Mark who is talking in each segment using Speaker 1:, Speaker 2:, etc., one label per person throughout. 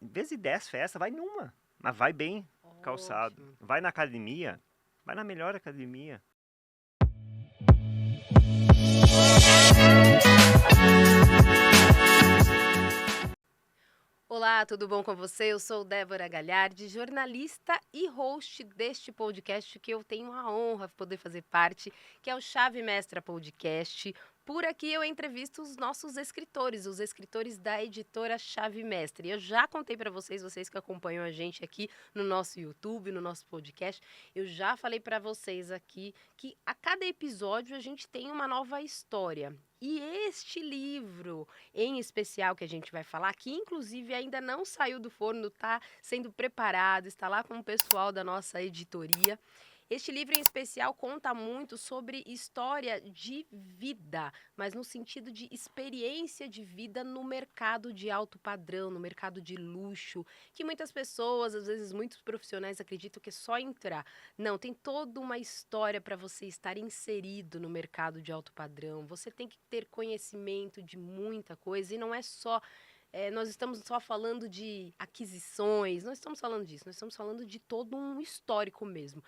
Speaker 1: em vez de 10 festas, vai numa. Mas vai bem calçado.
Speaker 2: Ótimo.
Speaker 1: Vai na academia, vai na melhor academia.
Speaker 2: Olá, tudo bom com você? Eu sou Débora Galhardi, jornalista e host deste podcast que eu tenho a honra de poder fazer parte, que é o Chave Mestra Podcast. Por aqui eu entrevisto os nossos escritores, os escritores da editora Chave Mestre. Eu já contei para vocês, vocês que acompanham a gente aqui no nosso YouTube, no nosso podcast, eu já falei para vocês aqui que a cada episódio a gente tem uma nova história. E este livro em especial que a gente vai falar, que inclusive ainda não saiu do forno, está sendo preparado, está lá com o pessoal da nossa editoria. Este livro em especial conta muito sobre história de vida, mas no sentido de experiência de vida no mercado de alto padrão, no mercado de luxo, que muitas pessoas, às vezes muitos profissionais acreditam que é só entrar. Não, tem toda uma história para você estar inserido no mercado de alto padrão. Você tem que ter conhecimento de muita coisa e não é só nós estamos só falando de aquisições, não estamos falando disso, nós estamos falando de todo um histórico mesmo.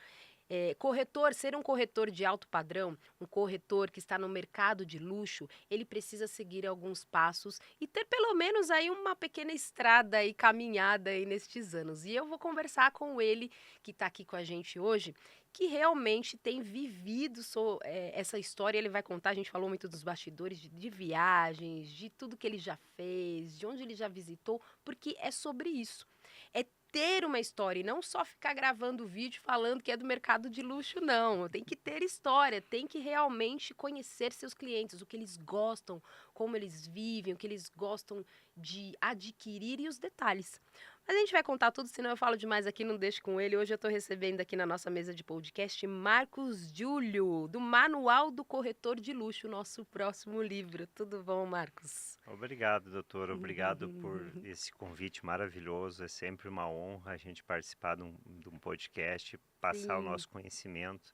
Speaker 2: Corretor, ser um corretor de alto padrão, um corretor que está no mercado de luxo, ele precisa seguir alguns passos e ter pelo menos aí uma pequena estrada e caminhada aí nestes anos. E eu vou conversar com ele, que está aqui com a gente hoje, que realmente tem vivido essa história. Ele vai contar, a gente falou muito dos bastidores, de viagens, de tudo que ele já fez, de onde ele já visitou, porque é sobre isso. É ter uma história e não só ficar gravando vídeo falando que é do mercado de luxo, não. Tem que ter história, tem que realmente conhecer seus clientes, o que eles gostam, como eles vivem, o que eles gostam de adquirir e os detalhes. Mas a gente vai contar tudo, senão eu falo demais aqui, não deixo com ele. Hoje eu estou recebendo aqui na nossa mesa de podcast Marcos Júlio, do Manual do Corretor de Luxo, nosso próximo livro. Tudo bom, Marcos?
Speaker 1: Obrigado, doutor. Obrigado por esse convite maravilhoso. É sempre uma honra a gente participar de um podcast, passar o
Speaker 2: Sim.
Speaker 1: nosso conhecimento,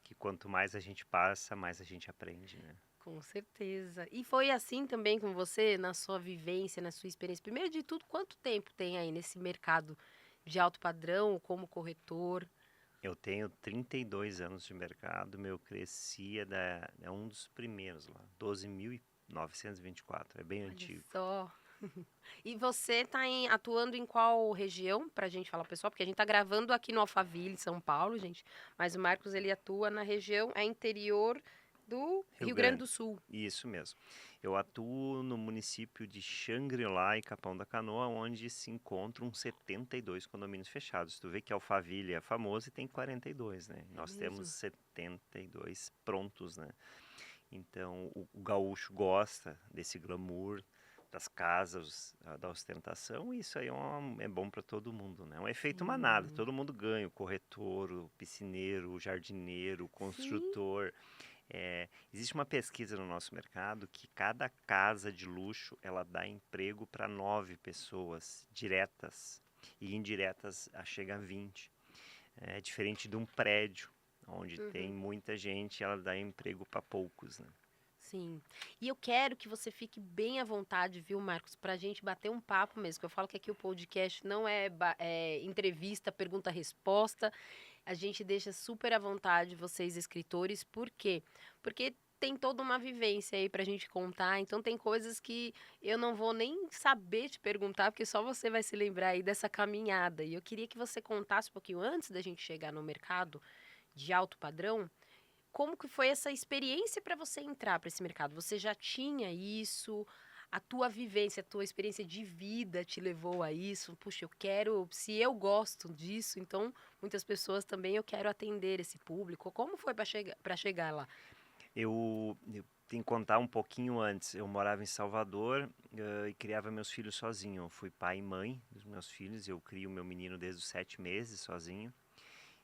Speaker 1: que quanto mais a gente passa, mais a gente aprende, né?
Speaker 2: Com certeza. E foi assim também com você, na sua vivência, na sua experiência? Primeiro de tudo, quanto tempo tem aí nesse mercado de alto padrão, como corretor?
Speaker 1: Eu tenho 32 anos de mercado, meu crescia é um dos primeiros lá, 12.924, é bem
Speaker 2: Olha
Speaker 1: antigo.
Speaker 2: só. E você está atuando em qual região, para a gente falar, pessoal? Porque a gente está gravando aqui no Alphaville, São Paulo, gente. Mas o Marcos, ele atua na região, interior do
Speaker 1: Rio
Speaker 2: Rio Grande
Speaker 1: Grande,
Speaker 2: do Sul.
Speaker 1: isso mesmo. Eu atuo no município de Xangri-Lá e Capão da Canoa, onde se encontram 72 condomínios fechados. Tu vê que Alphaville é famoso e tem 42, né?
Speaker 2: É
Speaker 1: Nós temos
Speaker 2: mesmo?
Speaker 1: 72 prontos, né? Então, o gaúcho gosta desse glamour, das casas, da ostentação, e isso aí é bom para todo mundo, né? É um efeito manada,
Speaker 2: Sim.
Speaker 1: todo mundo ganha, o corretor, o piscineiro, o jardineiro, o
Speaker 2: Sim.
Speaker 1: construtor. Existe uma pesquisa no nosso mercado que cada casa de luxo ela dá emprego para 9 pessoas diretas e indiretas chega a 20. É diferente de um prédio onde tem
Speaker 2: Uhum.
Speaker 1: muita gente, ela dá emprego para poucos, né?
Speaker 2: Sim. E eu quero que você fique bem à vontade, viu, Marcos, para a gente bater um papo mesmo. Que eu falo que aqui o podcast não é entrevista, pergunta-resposta. A gente deixa super à vontade vocês, escritores. Por quê? Porque tem toda uma vivência aí pra gente contar. Então tem coisas que eu não vou nem saber te perguntar, porque só você vai se lembrar aí dessa caminhada. E eu queria que você contasse um pouquinho antes da gente chegar no mercado de alto padrão. Como que foi essa experiência para você entrar para esse mercado? Você já tinha isso? A tua vivência, a tua experiência de vida te levou a isso? Puxa, eu quero, se eu gosto disso, então muitas pessoas também eu quero atender esse público. Como foi para chegar lá?
Speaker 1: Eu tenho que contar um pouquinho antes. Eu morava em Salvador e criava meus filhos sozinho. Eu fui pai e mãe dos meus filhos. Eu crio meu menino desde os 7 meses sozinho.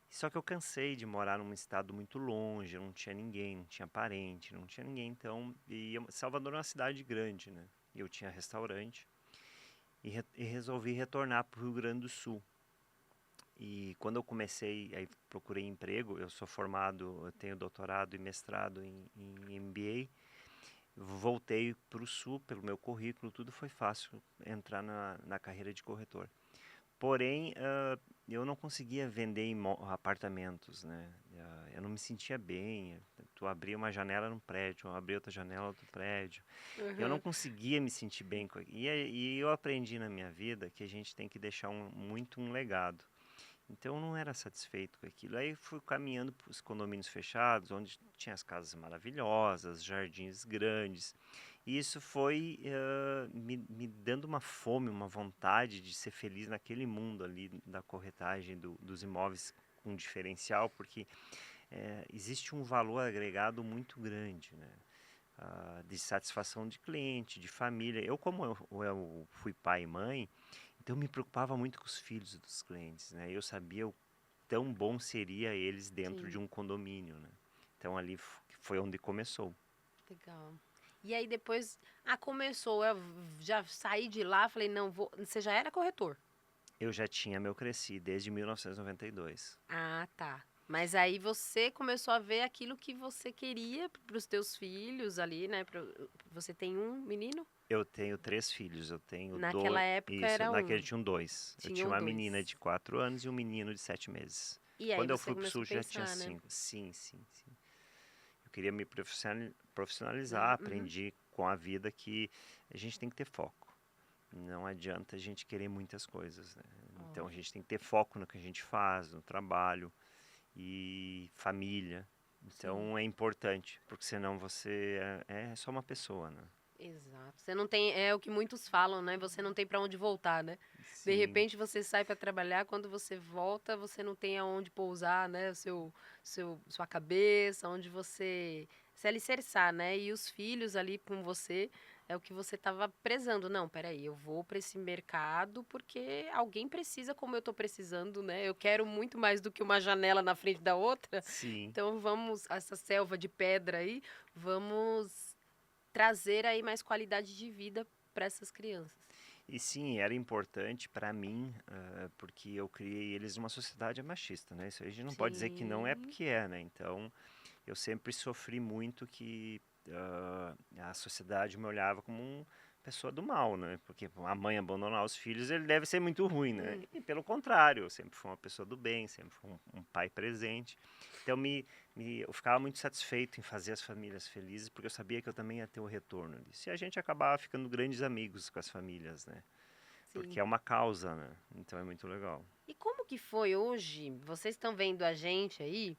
Speaker 1: Só que eu cansei de morar num estado muito longe, não tinha ninguém, não tinha parente, não tinha ninguém. Então, Salvador é uma cidade grande, né? E eu tinha restaurante e resolvi retornar para o Rio Grande do Sul. E quando eu comecei, aí procurei emprego, eu sou formado, eu tenho doutorado e mestrado em MBA. voltei para o Sul, pelo meu currículo, tudo foi fácil entrar na carreira de corretor. Porém, eu não conseguia vender apartamentos, né? Eu não me sentia bem. Tu abria uma janela num prédio, eu abria outra janela em outro prédio. Eu não
Speaker 2: Uhum.
Speaker 1: conseguia me sentir bem com aquilo. E eu aprendi na minha vida que a gente tem que deixar muito um legado. Então eu não era satisfeito com aquilo. Aí fui caminhando para os condomínios fechados, onde tinha as casas maravilhosas, jardins grandes. E isso foi me dando uma fome, uma vontade de ser feliz naquele mundo ali da corretagem dos imóveis com diferencial, porque existe um valor agregado muito grande, né? De satisfação de cliente, de família. Eu fui pai e mãe, então eu me preocupava muito com os filhos dos clientes, né? Eu sabia o tão bom seria eles dentro de
Speaker 2: Sim,
Speaker 1: um condomínio, né? Então ali foi onde começou.
Speaker 2: legal. E aí depois, começou, eu já saí de lá, falei, não, vou. Você já era corretor?
Speaker 1: Eu já tinha meu cresci desde 1992.
Speaker 2: Ah, tá. Mas aí você começou a ver aquilo que você queria para os teus filhos ali, né? Você tem um menino?
Speaker 1: Eu tenho 3 filhos, eu tenho
Speaker 2: Naquela
Speaker 1: dois.
Speaker 2: época
Speaker 1: Isso,
Speaker 2: era
Speaker 1: naquele
Speaker 2: um.
Speaker 1: tinham 2. Eu tinha
Speaker 2: Tinham
Speaker 1: uma
Speaker 2: dois.
Speaker 1: menina de 4 anos e um menino de 7 meses.
Speaker 2: E aí
Speaker 1: Quando eu
Speaker 2: você
Speaker 1: fui pro
Speaker 2: começou
Speaker 1: sul
Speaker 2: a
Speaker 1: já tinha
Speaker 2: pensar, né?
Speaker 1: 5. Sim, sim, sim. Eu queria me profissionalizar,
Speaker 2: Uhum.
Speaker 1: aprendi com a vida que a gente tem que ter foco. Não adianta a gente querer muitas coisas, né? Então a
Speaker 2: Óbvio.
Speaker 1: gente tem que ter foco no que a gente faz, no trabalho e família.
Speaker 2: Sim.
Speaker 1: Então é importante, porque senão você é só uma pessoa, né?
Speaker 2: Exato. Você não tem, é o que muitos falam, né? Você não tem para onde voltar, né? De
Speaker 1: Sim,
Speaker 2: repente você sai para trabalhar, quando você volta, você não tem aonde pousar, né? Sua cabeça, onde você se alicerçar, né? E os filhos ali com você é o que você estava prezando. Não, peraí, eu vou para esse mercado porque alguém precisa como eu estou precisando, né? Eu quero muito mais do que uma janela na frente da outra.
Speaker 1: sim.
Speaker 2: Então vamos, essa selva de pedra aí, vamos trazer aí mais qualidade de vida para essas crianças.
Speaker 1: E sim, era importante para mim, porque eu criei eles numa sociedade machista, né? Isso aí a gente não pode dizer que não é
Speaker 2: Sim,
Speaker 1: porque é, né? Então, eu sempre sofri muito que a sociedade me olhava como uma pessoa do mal, né? Porque a mãe abandonar os filhos, ele deve ser muito ruim, né? E pelo contrário, eu sempre fui uma pessoa do bem, sempre fui um pai presente. Então, eu ficava muito satisfeito em fazer as famílias felizes, porque eu sabia que eu também ia ter o retorno disso. E a gente acabava ficando grandes amigos com as famílias, né? Porque
Speaker 2: sim.
Speaker 1: é uma causa, né? Então é muito legal.
Speaker 2: E como que foi hoje? Vocês estão vendo a gente aí?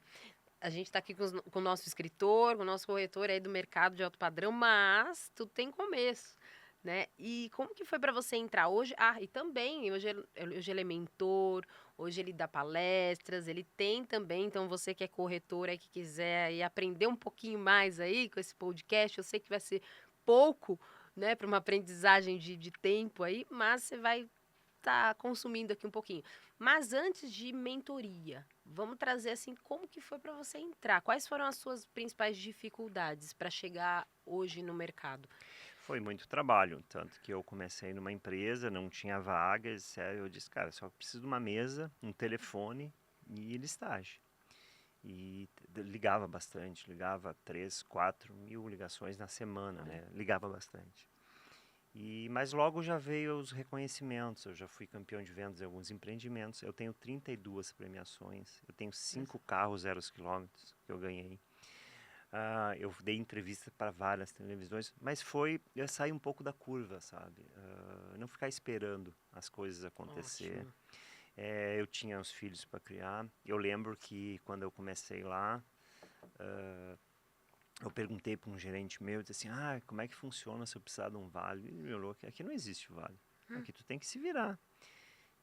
Speaker 2: A gente está aqui com o nosso escritor, com o nosso corretor aí do mercado de alto padrão, mas tudo tem começo, né? E como que foi para você entrar hoje? Ah, e também, hoje ele é mentor, hoje ele dá palestras, ele tem também, então você que é corretor aí, que quiser aí aprender um pouquinho mais aí com esse podcast, eu sei que vai ser pouco, né, para uma aprendizagem de tempo aí, mas você vai estar consumindo aqui um pouquinho. Mas antes de mentoria, vamos trazer assim como que foi para você entrar? Quais foram as suas principais dificuldades para chegar hoje no mercado?
Speaker 1: Foi muito trabalho, tanto que eu comecei numa empresa, não tinha vagas, eu disse, cara, só preciso de uma mesa, um telefone e listagem. E ligava bastante, ligava 3, 4 mil ligações na semana,
Speaker 2: Olha,
Speaker 1: né? Ligava bastante. Mas logo já veio os reconhecimentos, eu já fui campeão de vendas em alguns empreendimentos, eu tenho 32 premiações, eu tenho
Speaker 2: olha
Speaker 1: 5
Speaker 2: só.
Speaker 1: carros 0 km que eu ganhei. Eu dei entrevista para várias televisões, mas eu saí um pouco da curva, sabe? Não ficar esperando as coisas acontecer.
Speaker 2: Ótimo.
Speaker 1: Eu tinha os filhos para criar. Eu lembro que quando eu comecei lá, eu perguntei para um gerente meu, disse assim, como é que funciona se eu precisar de um vale? Ele me olhou, aqui não existe vale. Aqui tu tem que se virar.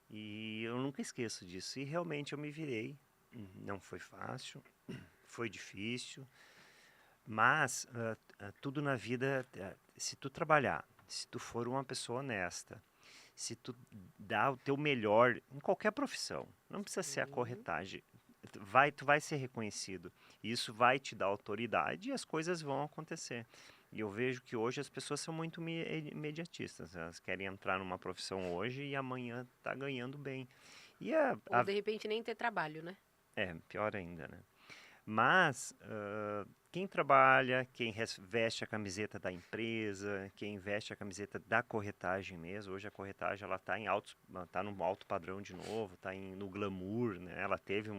Speaker 1: E eu nunca esqueço disso. E realmente eu me virei. Não foi fácil, foi difícil. Mas tudo na vida, se tu trabalhar, se tu for uma pessoa honesta, se tu dá o teu melhor em qualquer profissão, não precisa ser a
Speaker 2: Sim.
Speaker 1: corretagem, tu vai ser reconhecido. Isso vai te dar autoridade e as coisas vão acontecer. E eu vejo que hoje as pessoas são muito imediatistas. Elas querem entrar numa profissão hoje e amanhã tá ganhando bem. E
Speaker 2: Ou de repente nem ter trabalho, né?
Speaker 1: pior ainda, né? Mas quem trabalha, quem veste a camiseta da empresa, quem veste a camiseta da corretagem mesmo. Hoje a corretagem ela tá num alto padrão de novo, está no glamour, né? Ela teve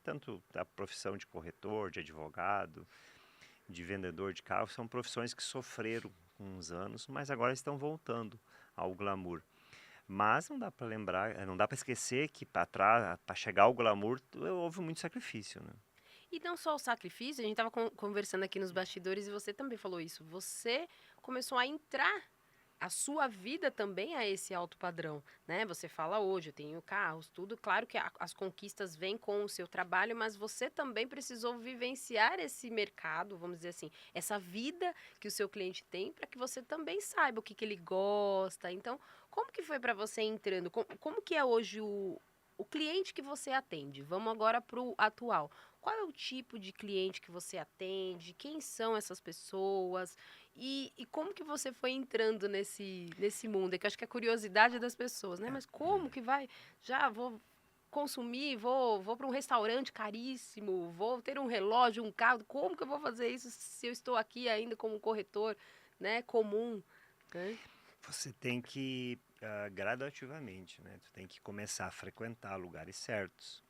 Speaker 1: tanto a profissão de corretor, de advogado, de vendedor de carro, são profissões que sofreram com uns anos, mas agora estão voltando ao glamour. Mas não dá para lembrar, não dá para esquecer que para chegar ao glamour houve muito sacrifício, né?
Speaker 2: E não só o sacrifício, a gente estava conversando aqui nos bastidores e você também falou isso. Você começou a entrar a sua vida também a esse alto padrão, né? Você fala hoje, eu tenho carros, tudo. Claro que as conquistas vêm com o seu trabalho, mas você também precisou vivenciar esse mercado, vamos dizer assim, essa vida que o seu cliente tem, para que você também saiba o que ele gosta. Então, como que foi para você entrando? Como que é hoje o cliente que você atende? Vamos agora para o atual. Qual é o tipo de cliente que você atende? Quem são essas pessoas? E como que você foi entrando nesse mundo? É que eu acho que é a curiosidade das pessoas, né? Mas como que vai? Já vou consumir, vou para um restaurante caríssimo, vou ter um relógio, um carro. Como que eu vou fazer isso se eu estou aqui ainda como corretor, né, comum, né?
Speaker 1: Você tem que gradativamente, né? Tu tem que começar a frequentar lugares certos.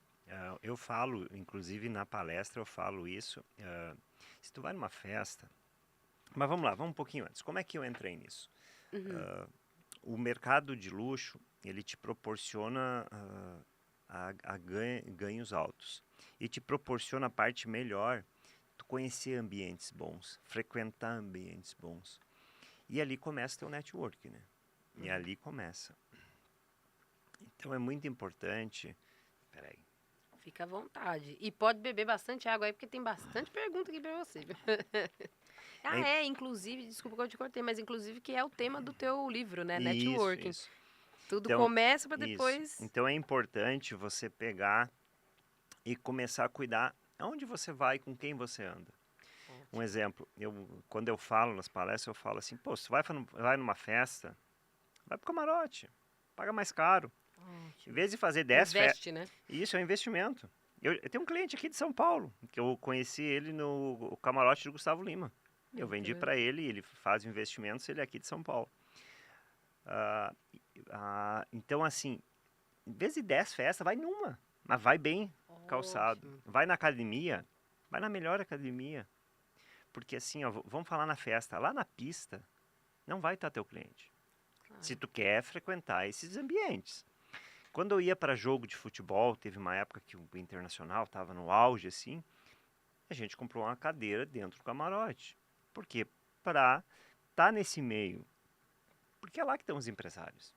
Speaker 1: Eu falo, inclusive na palestra eu falo isso. Se tu vai numa festa, mas vamos lá, vamos um pouquinho antes. Como é que eu entrei nisso?
Speaker 2: Uhum.
Speaker 1: O mercado de luxo, ele te proporciona ganhos altos. E te proporciona a parte melhor, tu conhecer ambientes bons, frequentar ambientes bons. E ali começa teu network, né? E ali começa. Então é muito importante. Peraí.
Speaker 2: Fica à vontade. E pode beber bastante água aí, porque tem bastante pergunta aqui pra você. Inclusive, desculpa que eu te cortei, mas inclusive que é o tema do teu livro, né?
Speaker 1: Isso,
Speaker 2: Networking.
Speaker 1: isso.
Speaker 2: Tudo
Speaker 1: Então,
Speaker 2: começa para
Speaker 1: isso.
Speaker 2: depois.
Speaker 1: Então é importante você pegar e começar a cuidar aonde você vai, com quem você anda. Um exemplo, quando eu falo nas palestras, eu falo assim, pô, se vai numa festa, vai pro camarote, paga mais caro. Em
Speaker 2: Ótimo.
Speaker 1: vez de fazer 10 festas,
Speaker 2: Investe, né?
Speaker 1: isso é um investimento. Eu tenho um cliente aqui de São Paulo, que eu conheci ele no camarote do Gustavo Lima. Eu vendi para ele, ele faz investimentos, ele é aqui de São Paulo. Então, assim, em vez de 10 festas, vai numa, mas vai bem calçado.
Speaker 2: Ótimo.
Speaker 1: Vai na academia, vai na melhor academia. Porque assim, ó, vamos falar na festa, lá na pista, não vai estar teu cliente.
Speaker 2: Claro.
Speaker 1: Se tu quer frequentar esses ambientes. Quando eu ia para jogo de futebol, teve uma época que o Internacional estava no auge, assim, a gente comprou uma cadeira dentro do camarote. Por quê? Para estar nesse meio. Porque é lá que estão os empresários.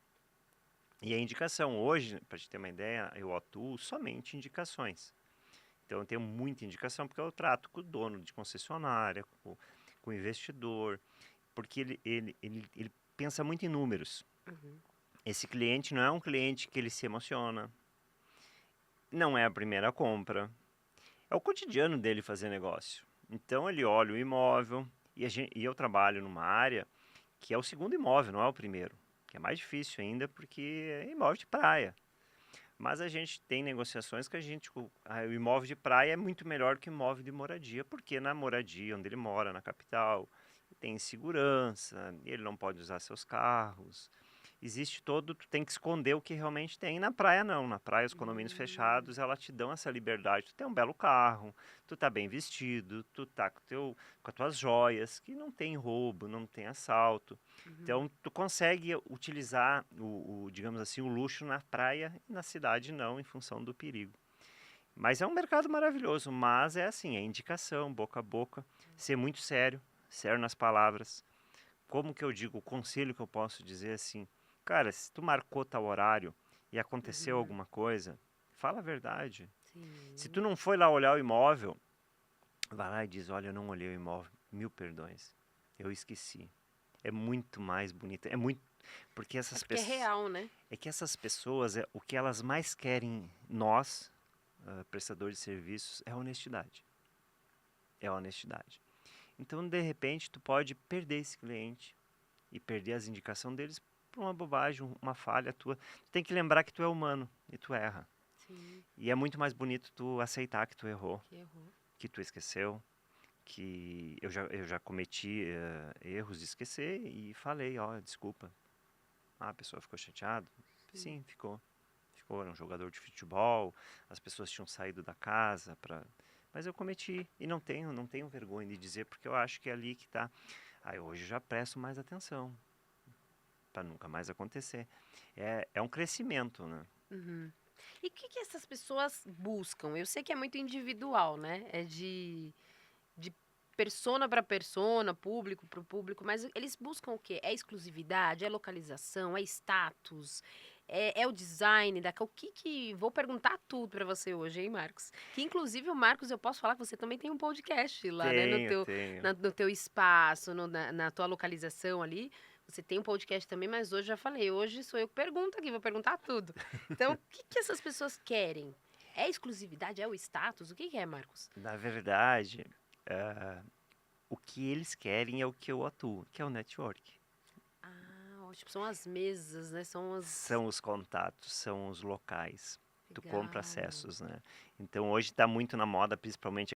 Speaker 1: E a indicação, hoje, para te ter uma ideia, eu atuo somente em indicações. Então eu tenho muita indicação porque eu trato com o dono de concessionária, com o investidor, porque ele pensa muito em números.
Speaker 2: Uhum.
Speaker 1: Esse cliente não é um cliente que ele se emociona, não é a primeira compra, é o cotidiano dele fazer negócio. Então ele olha o imóvel e eu trabalho numa área que é o segundo imóvel, não é o primeiro, que é mais difícil ainda porque é imóvel de praia. Mas a gente tem negociações que o imóvel de praia é muito melhor que o imóvel de moradia, porque na moradia, onde ele mora, na capital, tem segurança, ele não pode usar seus carros. Existe tu tem que esconder o que realmente tem. E na praia não, na praia os condomínios fechados, ela te dão essa liberdade. Tu tem um belo carro, tu tá bem vestido, tu tá com as tuas joias, que não tem roubo, não tem assalto. Então, tu consegue utilizar digamos assim, o luxo na praia e na cidade não, em função do perigo. Mas é um mercado maravilhoso, mas é assim, é indicação, boca a boca, ser muito sério, sério nas palavras. Como que eu digo, o conselho que eu posso dizer assim, cara, se tu marcou tal horário e aconteceu alguma coisa, fala a verdade.
Speaker 2: Sim.
Speaker 1: Se tu não foi lá olhar o imóvel, vai lá e diz, olha, eu não olhei o imóvel, 1000 perdões, eu esqueci. É muito mais bonito, é muito, porque essas
Speaker 2: Porque é
Speaker 1: pessoas,
Speaker 2: real, né?
Speaker 1: é que essas pessoas, o que elas mais querem, nós, prestadores de serviços, é a honestidade. É a honestidade. Então, de repente, tu pode perder esse cliente e perder as indicações deles por uma bobagem, uma falha tua. Tu tem que lembrar que tu é humano e tu erra.
Speaker 2: Sim.
Speaker 1: E é muito mais bonito tu aceitar que tu errou,
Speaker 2: Que errou.
Speaker 1: que tu esqueceu, que eu já cometi erros de esquecer e falei, ó, desculpa. A pessoa ficou chateada? Sim, ficou. Ficou, era um jogador de futebol, as pessoas tinham saído da casa para... Mas eu cometi e não tenho vergonha de dizer, porque eu acho que é ali que tá. Aí hoje eu já presto mais atenção, para nunca mais acontecer. É um crescimento, né?
Speaker 2: Uhum. E o que que essas pessoas buscam? Eu sei que é muito individual, né? É de persona para persona, público para público, mas eles buscam o quê? É exclusividade? É localização? É status? É o design o que vou perguntar tudo para você hoje, hein, Marcos? Que inclusive o Marcos, eu posso falar que você também tem um podcast lá, né,
Speaker 1: Tenho.
Speaker 2: no teu espaço, na tua localização ali. Você tem um podcast também, mas hoje já falei, hoje sou eu que pergunto aqui, vou perguntar tudo. Então, o que que essas pessoas querem? É exclusividade? É o status? O que que é, Marcos?
Speaker 1: Na verdade, o que eles querem é o que eu atuo, que é o network.
Speaker 2: Ah, tipo, são as mesas, né? São as.
Speaker 1: São os contatos, são os locais. Tu compra
Speaker 2: Legal.
Speaker 1: acessos, né? Então hoje está muito na moda, principalmente